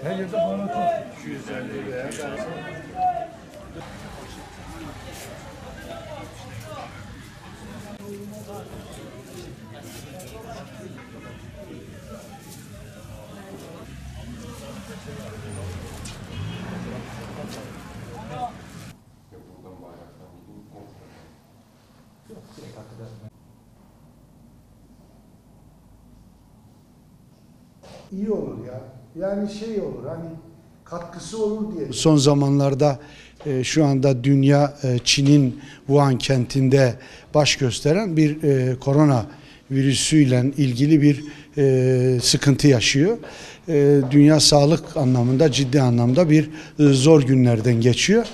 Her yerde bana tut. 250 veya İyi olur ya. Yani şey olur hani katkısı olur diye. Son zamanlarda şu anda dünya Çin'in Wuhan kentinde baş gösteren bir korona virüsüyle ilgili bir sıkıntı yaşıyor. Dünya sağlık anlamında ciddi anlamda bir zor günlerden geçiyor.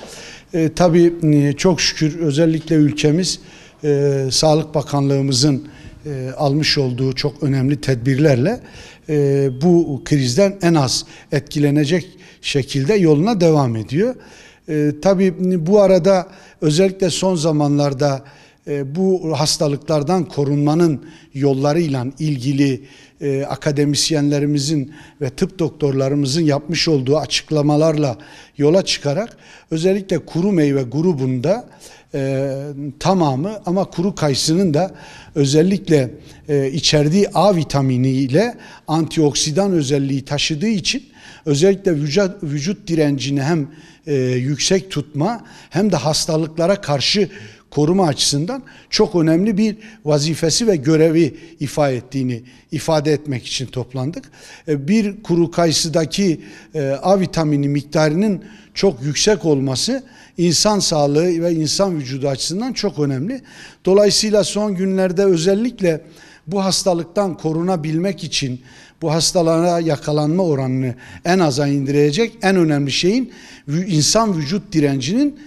Tabii çok şükür özellikle ülkemiz Sağlık Bakanlığımızın almış olduğu çok önemli tedbirlerle bu krizden en az etkilenecek şekilde yoluna devam ediyor. Tabii bu arada özellikle son zamanlarda bu hastalıklardan korunmanın yollarıyla ilgili akademisyenlerimizin ve tıp doktorlarımızın yapmış olduğu açıklamalarla yola çıkarak özellikle kuru meyve grubunda tamamı ama kuru kayısının da özellikle içerdiği A vitamini ile antioksidan özelliği taşıdığı için özellikle vücut direncini hem yüksek tutma hem de hastalıklara karşı koruma açısından çok önemli bir vazifesi ve görevi ifade etmek için toplandık. Bir kuru kayısıdaki A vitamini miktarının çok yüksek olması insan sağlığı ve insan vücudu açısından çok önemli. Dolayısıyla son günlerde özellikle bu hastalıktan korunabilmek için bu hastalığa yakalanma oranını en aza indirecek en önemli şeyin insan vücut direncinin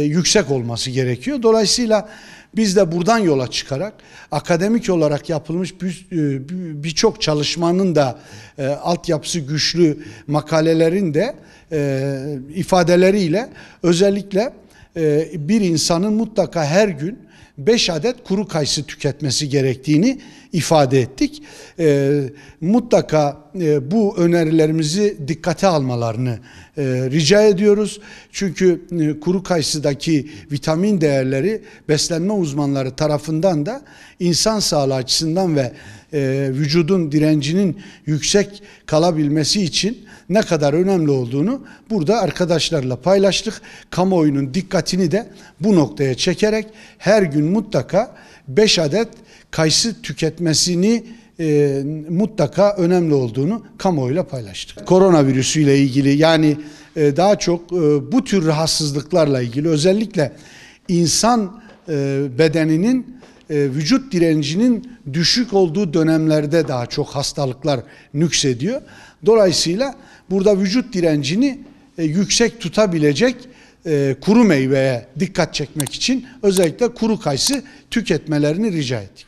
yüksek olması gerekiyor. Dolayısıyla biz de buradan yola çıkarak akademik olarak yapılmış birçok çalışmanın da altyapısı güçlü makalelerin de ifadeleriyle özellikle bir insanın mutlaka her gün 5 adet kuru kayısı tüketmesi gerektiğini ifade ettik. Mutlaka bu önerilerimizi dikkate almalarını rica ediyoruz. Çünkü kuru kayısıdaki vitamin değerleri beslenme uzmanları tarafından da insan sağlığı açısından ve vücudun direncinin yüksek kalabilmesi için ne kadar önemli olduğunu burada arkadaşlarla paylaştık. Kamuoyunun dikkatini de bu noktaya çekerek her gün mutlaka 5 adet kayısı tüketmesini mutlaka önemli olduğunu kamuoyuyla paylaştık. Koronavirüsüyle ilgili yani daha çok bu tür rahatsızlıklarla ilgili özellikle insan bedeninin vücut direncinin düşük olduğu dönemlerde daha çok hastalıklar nüksediyor. Dolayısıyla burada vücut direncini yüksek tutabilecek kuru meyveye dikkat çekmek için özellikle kuru kayısı tüketmelerini rica ettik.